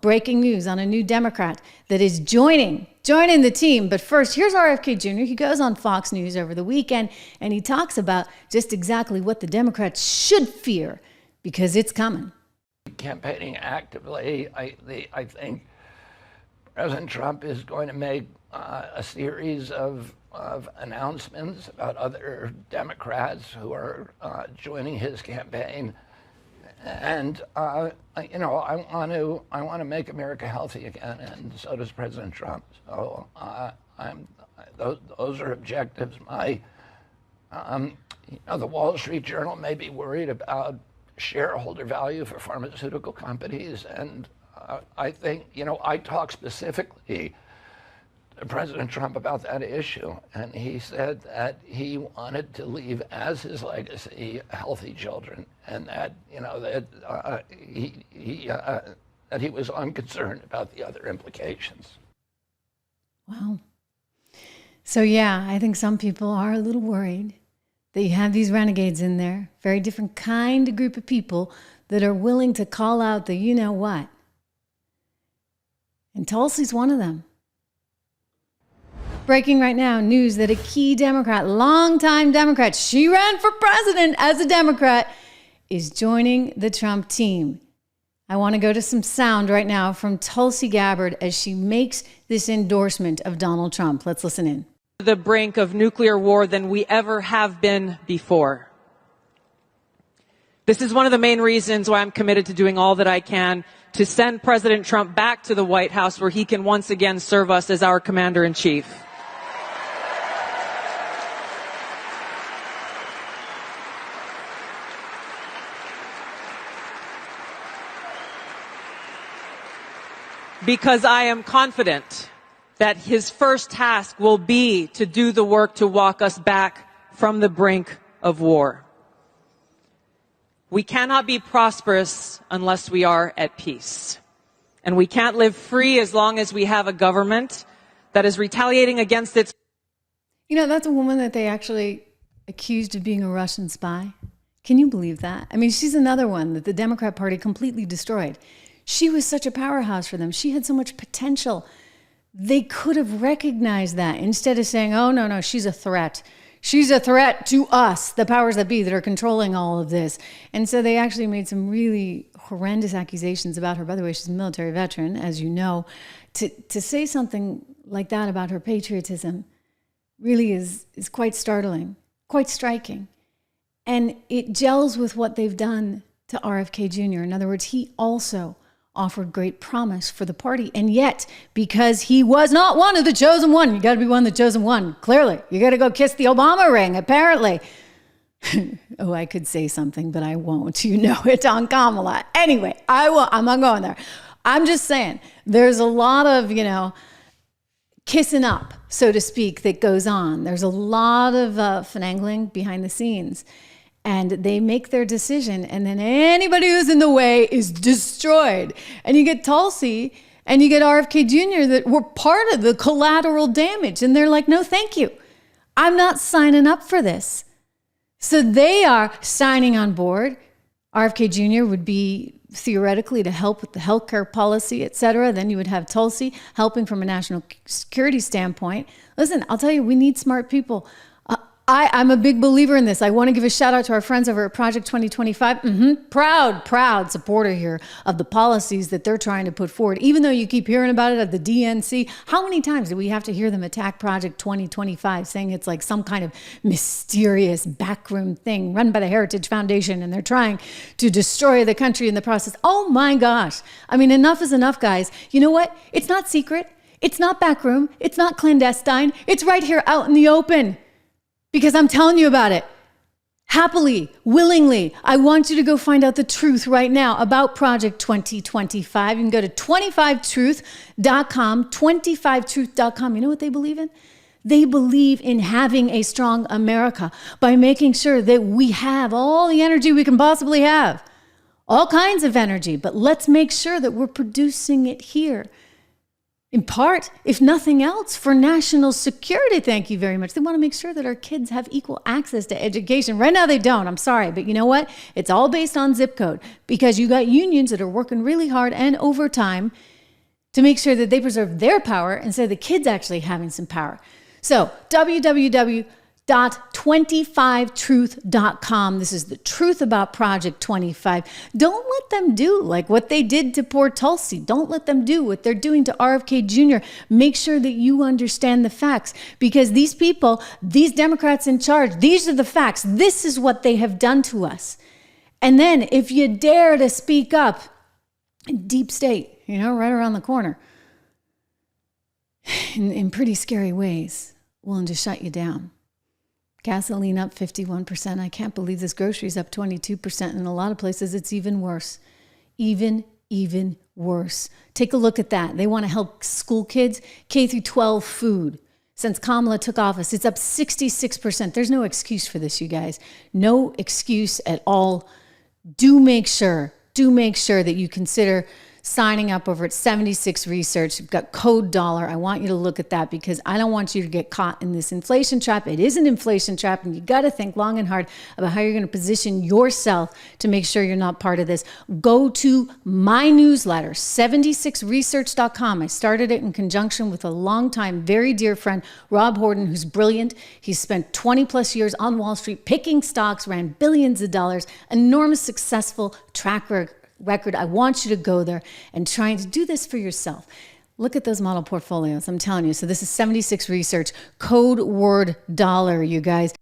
Breaking news on a new Democrat that is joining the team. But first, here's RFK Jr. He goes on Fox News over the weekend and he talks about just exactly what the Democrats should fear because it's coming. Campaigning actively, I think President Trump is going to make a series of announcements about other Democrats who are joining his campaign. And I want to make America healthy again, and so does President Trump. So those are objectives. The Wall Street Journal may be worried about shareholder value for pharmaceutical companies, and I think I talk specifically to President Trump about that issue, and he said that he wanted to leave as his legacy healthy children, and that that he was unconcerned about the other implications. Wow. So yeah, I think some people are a little worried that you have these renegades in there, very different kind of group of people that are willing to call out the you know what. And Tulsi's one of them. Breaking right now, news that a key Democrat, longtime Democrat, she ran for president as a Democrat, is joining the Trump team. I want to go to some sound right now from Tulsi Gabbard as she makes this endorsement of Donald Trump. Let's listen in. The brink of nuclear war than we ever have been before. This is one of the main reasons why I'm committed to doing all that I can to send President Trump back to the White House where he can once again serve us as our commander-in-chief. Because I am confident that his first task will be to do the work to walk us back from the brink of war. We cannot be prosperous unless we are at peace. And we can't live free as long as we have a government that is retaliating against its... That's a woman that they actually accused of being a Russian spy. Can you believe that? I mean, she's another one that the Democrat Party completely destroyed. She was such a powerhouse for them. She had so much potential. They could have recognized that instead of saying, oh, no, she's a threat. She's a threat to us, the powers that be that are controlling all of this. And so they actually made some really horrendous accusations about her. By the way, she's a military veteran, as you know. To say something like that about her patriotism really is quite startling, quite striking. And it gels with what they've done to RFK Jr. In other words, he also offered great promise for the party. And yet, because he was not one of the chosen one, you got to be one of the chosen one, clearly. You got to go kiss the Obama ring, apparently. Oh, I could say something, but I won't. You know it on Kamala. Anyway, I'm not going there. I'm just saying, there's a lot of, kissing up, so to speak, that goes on. There's a lot of finagling behind the scenes. And they make their decision, and then anybody who's in the way is destroyed. And you get Tulsi and you get RFK Jr. that were part of the collateral damage. And they're like, no, thank you. I'm not signing up for this. So they are signing on board. RFK Jr. would be theoretically to help with the healthcare policy, et cetera. Then you would have Tulsi helping from a national security standpoint. Listen, I'll tell you, we need smart people. I'm a big believer in this. I want to give a shout out to our friends over at Project 2025. Proud supporter here of the policies that they're trying to put forward. Even though you keep hearing about it at the DNC, how many times do we have to hear them attack Project 2025, saying it's like some kind of mysterious backroom thing run by the Heritage Foundation and they're trying to destroy the country in the process? Oh my gosh. I mean, enough is enough, guys. You know what? It's not secret. It's not backroom. It's not clandestine. It's right here out in the open. Because I'm telling you about it. Happily, willingly, I want you to go find out the truth right now about Project 2025. You can go to 25truth.com, 25truth.com. You know what they believe in? They believe in having a strong America by making sure that we have all the energy we can possibly have. All kinds of energy, but let's make sure that we're producing it here. in part, if nothing else, for national security. Thank you very much. They want to make sure that our kids have equal access to education. Right now they don't. I'm sorry. But you know what? It's all based on zip code, because you got unions that are working really hard and overtime to make sure that they preserve their power instead of the kids actually having some power. So www.25truth.com. This is the truth about Project 25. Don't let them do like what they did to poor Tulsi. Don't let them do what they're doing to RFK Jr. Make sure that you understand the facts, because these people, these Democrats in charge, these are the facts. This is what they have done to us. And then if you dare to speak up, deep state, right around the corner, in pretty scary ways, willing to shut you down. Gasoline up 51%. I can't believe this. Groceries up 22%. In a lot of places, it's even worse. Even worse. Take a look at that. They want to help school kids, K through 12 food. Since Kamala took office, it's up 66%. There's no excuse for this, you guys. No excuse at all. Do make sure that you consider signing up over at 76 Research. You've got code dollar. I want you to look at that, because I don't want you to get caught in this inflation trap. It is an inflation trap, and you got to think long and hard about how you're going to position yourself to make sure you're not part of this. Go to my newsletter, 76research.com. I started it in conjunction with a longtime, very dear friend, Rob Horton, who's brilliant. He's spent 20 plus years on Wall Street picking stocks, ran billions of dollars, enormous successful track record. I want you to go there and trying to do this for yourself. Look at those model portfolios. I'm telling you. So this is 76 Research, code word dollar, you guys.